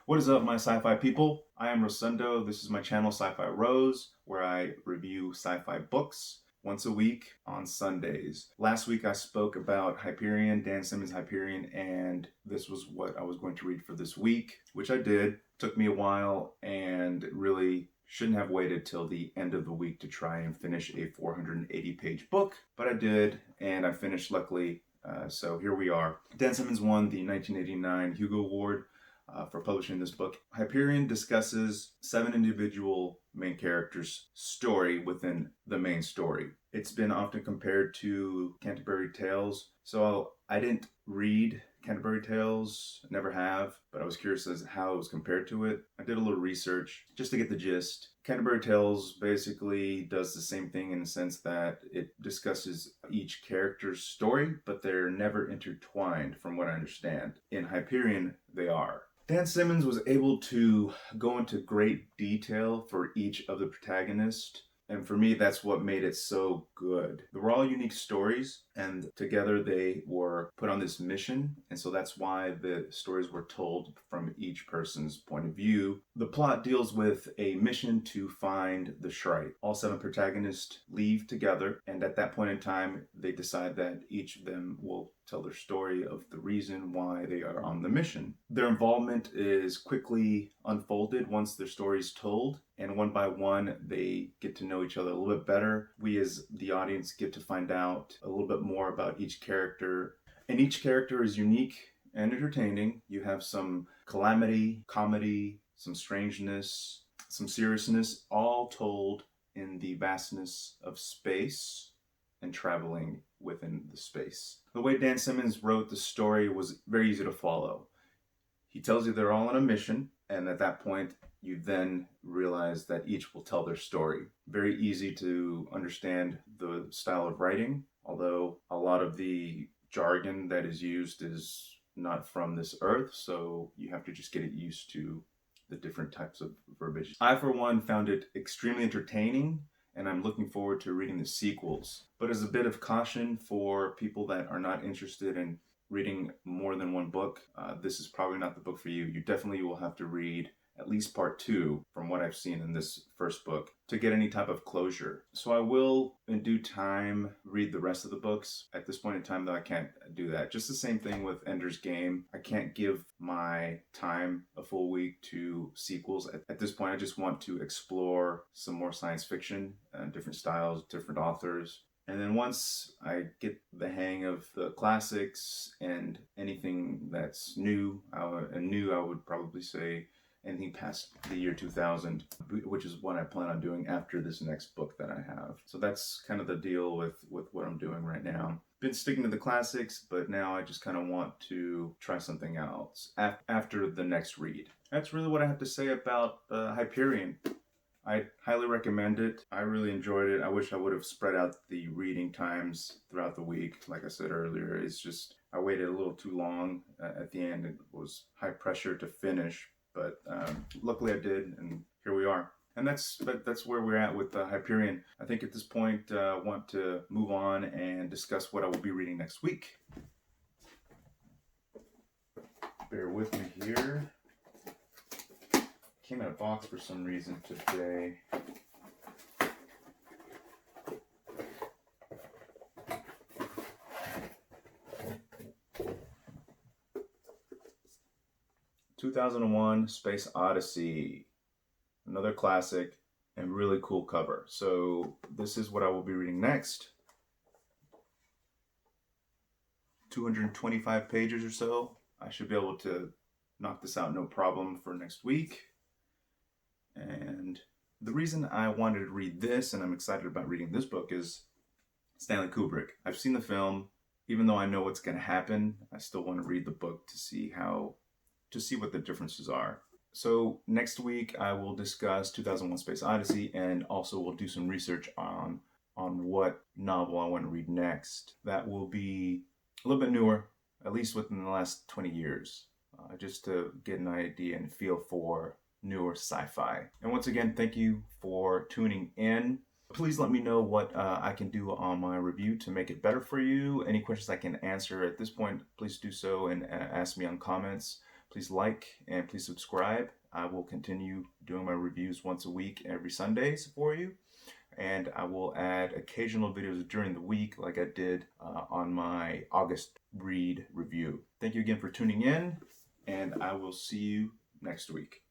What is up, my sci-fi people? I am Rosendo. This is my channel, Sci-Fi Rose, where I review sci-fi books once a week on Sundays. Last week I spoke about Hyperion, Dan Simmons' Hyperion, and this was what I was going to read for this week, which I did. Took me a while and really shouldn't have waited till the end of the week to try and finish a 480-page book, but I did, and I finished luckily. So here we are. Dan Simmons won the 1989 Hugo Award for publishing this book. Hyperion discusses 7 individual main characters' story within the main story. It's been often compared to Canterbury Tales. So I didn't read Canterbury Tales, never have, but I was curious as to how it was compared to it. I did a little research just to get the gist. Canterbury Tales basically does the same thing in the sense that it discusses each character's story, but they're never intertwined from what I understand. In Hyperion, they are. Dan Simmons was able to go into great detail for each of the protagonists, and for me, that's what made it so good. They were all unique stories, and together they were put on this mission, and so that's why the stories were told from each person's point of view. The plot deals with a mission to find the Shrike. All 7 protagonists leave together, and at that point in time, they decide that each of them will tell their story of the reason why they are on the mission. Their involvement is quickly unfolded once their story is told, and one by one they get to know each other a little bit better. We as the audience get to find out a little bit more about each character, and each character is unique and entertaining. You have some calamity, comedy, some strangeness, some seriousness, all told in the vastness of space and traveling within the space. The way Dan Simmons wrote the story was very easy to follow. He tells you they're all on a mission, and at that point, you then realize that each will tell their story. Very easy to understand the style of writing, although a lot of the jargon that is used is not from this earth, so you have to just get used to the different types of verbiage. I, for one, found it extremely entertaining, and I'm looking forward to reading the sequels. But as a bit of caution for people that are not interested in reading more than one book, this is probably not the book for you. You definitely will have to read at least part 2 from what I've seen in this first book to get any type of closure. So I will, in due time, read the rest of the books. At this point in time, though, I can't do that. Just the same thing with Ender's Game. I can't give my time a full week to sequels. At this point, I just want to explore some more science fiction, different styles, different authors. And then once I get the hang of the classics and anything that's new, I would probably say anything past the year 2000, which is what I plan on doing after this next book that I have. So that's kind of the deal with what I'm doing right now. Been sticking to the classics, but now I just kind of want to try something else after the next read. That's really what I have to say about Hyperion. I highly recommend it. I really enjoyed it. I wish I would have spread out the reading times throughout the week. Like I said earlier, it's just I waited a little too long at the end. It was high pressure to finish, but luckily I did, and here we are. And that's where we're at with Hyperion. I think at this point I want to move on and discuss what I will be reading next week. Bear with me here. Came in a box for some reason today. "2001: Space Odyssey." Another classic and really cool cover. So this is what I will be reading next. 225 pages or so. I should be able to knock this out no problem for next week. And the reason I wanted to read this, and I'm excited about reading this book, is Stanley Kubrick. I've seen the film. Even though I know what's going to happen, I still want to read the book to see what the differences are. So next week I will discuss 2001: Space Odyssey, and also we'll do some research on what novel I want to read next. That will be a little bit newer, at least within the last 20 years, just to get an idea and feel for newer sci-fi. And once again, thank you for tuning in. Please let me know what I can do on my review to make it better for you. Any questions I can answer at this point, please do so and ask me on comments. Please like and please subscribe. I will continue doing my reviews once a week, every Sundays for you. And I will add occasional videos during the week like I did on my August read review. Thank you again for tuning in, and I will see you next week.